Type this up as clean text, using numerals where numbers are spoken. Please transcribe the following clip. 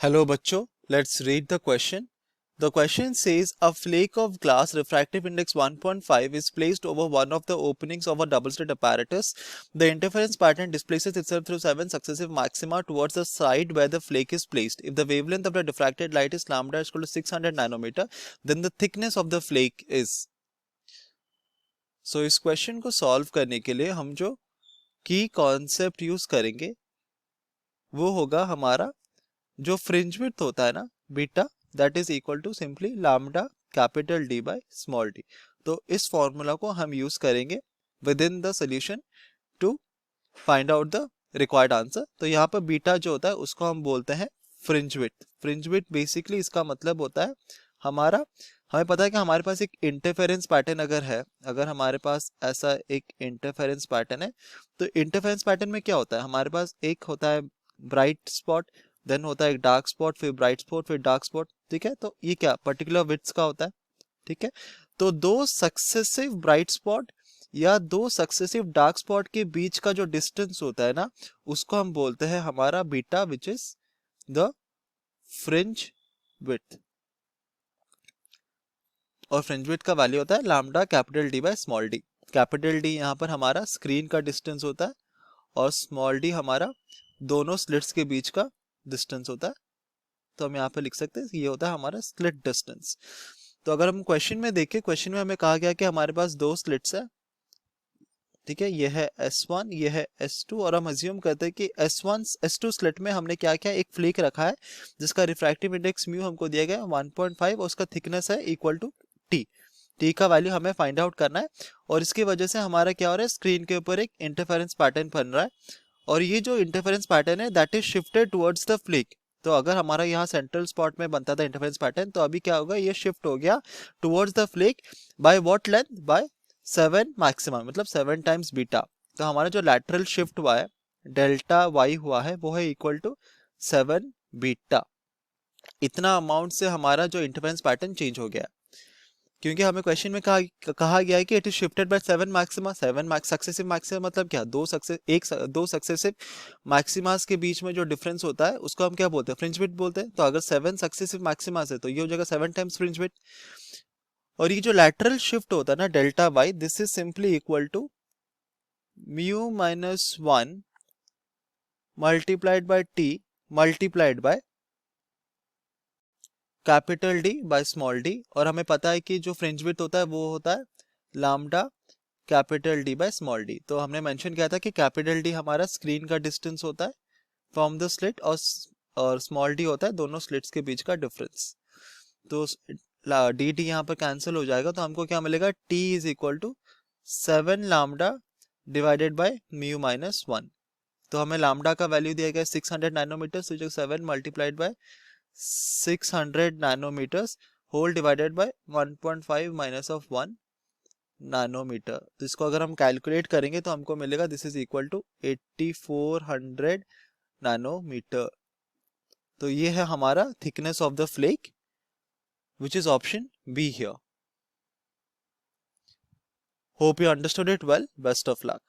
Hello बच्चों, let's read the question. The question says a flake of glass refractive index 1.5 is placed over one of the openings of a double slit apparatus. The interference pattern displaces itself through 7 successive maxima towards the side where the flake is placed. If the wavelength of the diffracted light is lambda is equal to 600 nanometer, then the thickness of the flake is. So इस question को solve करने के लिए हम जो की concept use करेंगे वो होगा हमारा जो फ्रिंज विड्थ होता है ना beta, that is equal to simply lambda capital D by small D. तो इस फॉर्मूला को हम यूज करेंगे within the solution to find out the required answer. तो यहाँ पर बीटा जो होता है उसको हम बोलते हैं fringe width. Fringe width basically इसका मतलब होता है हमारा, हमें पता है कि हमारे पास एक इंटरफेरेंस पैटर्न अगर हमारे पास ऐसा एक इंटरफेरेंस पैटर्न है, तो इंटरफेरेंस पैटर्न में क्या होता है, हमारे पास एक होता है ब्राइट स्पॉट, देन होता है एक डार्क स्पॉट, फिर ब्राइट स्पॉट, फिर डार्क स्पॉट. ठीक है, तो ये क्या पर्टिकुलर विड्थ का होता है. ठीक है, तो दो सक्सेसिव ब्राइट स्पॉट या दो सक्सेसिव डार्क स्पॉट के बीच का जो डिस्टेंस होता है ना, उसको हम बोलते हैं हमारा beta, which is the fringe width. और फ्रिंज विड्थ का वैल्यू होता है lambda capital D by small D. Capital D यहाँ पर हमारा स्क्रीन का डिस्टेंस होता है और स्मॉल डी हमारा दोनों स्लिट्स के बीच का डिस्टेंस होता है. तो हम यहाँ पे लिख सकते हैं ये होता है हमारा स्लिट डिस्टेंस. तो अगर हम क्वेश्चन में देखें, क्वेश्चन में हमें कहा गया कि हमारे पास दो स्लिट्स है. ठीक है, ये है S1, ये है S2, और हम अज्यूम करते हैं कि S1 S2 स्लिट में हमने क्या किया, एक फ्लेक रखा है जिसका रिफ्रैक्टिव इंडेक्स म्यू हमको दिया गया 1.5 और उसका थिकनेस है इक्वल टू टी का वैल्यू हमें फाइंड आउट करना है. और इसकी वजह से हमारा क्या हो रहा है, स्क्रीन के ऊपर एक इंटरफेरेंस पैटर्न बन रहा है और ये जो इंटरफेरेंस पैटर्न है that is shifted towards the flake. तो अगर हमारा यहाँ सेंट्रल स्पॉट में बनता था इंटरफेरेंस पैटर्न, तो अभी क्या होगा, ये शिफ्ट हो गया towards the flake by what length, by 7 maximum, मतलब 7 टाइम्स बीटा. तो हमारा जो लैटरल शिफ्ट हुआ है, डेल्टा वाई हुआ है, वो है इक्वल टू 7 बीटा. इतना अमाउंट से हमारा जो इंटरफेरेंस पैटर्न चेंज हो गया, क्योंकि हमें क्वेश्चन में कहा गया है कि it is shifted by 7 maxima. 7 successive maxima मतलब क्या, दो सक्सेसिव मैक्सिमास के बीच में जो डिफरेंस होता है उसको हम क्या बोलते हैं, फ्रिंज विड्थ बोलते हैं. तो अगर 7 सक्सेसिव मैक्सिमास है तो ये हो जाएगा 7 टाइम्स फ्रिंज विड्थ. और ये जो लैटरल शिफ्ट होता है ना delta Y, this is simply equal to mu minus 1 multiplied by T multiplied by capital D by small D. और हमें पता है कि जो फ्रिंज विड्थ होता है वो होता है lambda capital D by small D. तो हमने मेंशन किया था कि कैपिटल डी हमारा स्क्रीन का डिस्टेंस होता है फ्रॉम द स्लिट, और स्मॉल डी होता है दोनों स्लिट्स के बीच का डिफरेंस. तो डी डी यहाँ पर कैंसिल हो जाएगा, तो हमको क्या मिलेगा, T is equal to 7 lambda divided by mu minus 1. तो हमें लैम्डा का वैल्यू दिया गया 600 नैनोमीटर, तो जो 7 multiplied by 600 nanometres whole divided by 1.5 minus of 1 nanometre. तो इसको अगर हम कैलकुलेट करेंगे तो हमको मिलेगा this is equal to 8400 nanometre. तो ये है हमारा thickness of the flake, which is option B here. Hope you understood it well. Best of luck.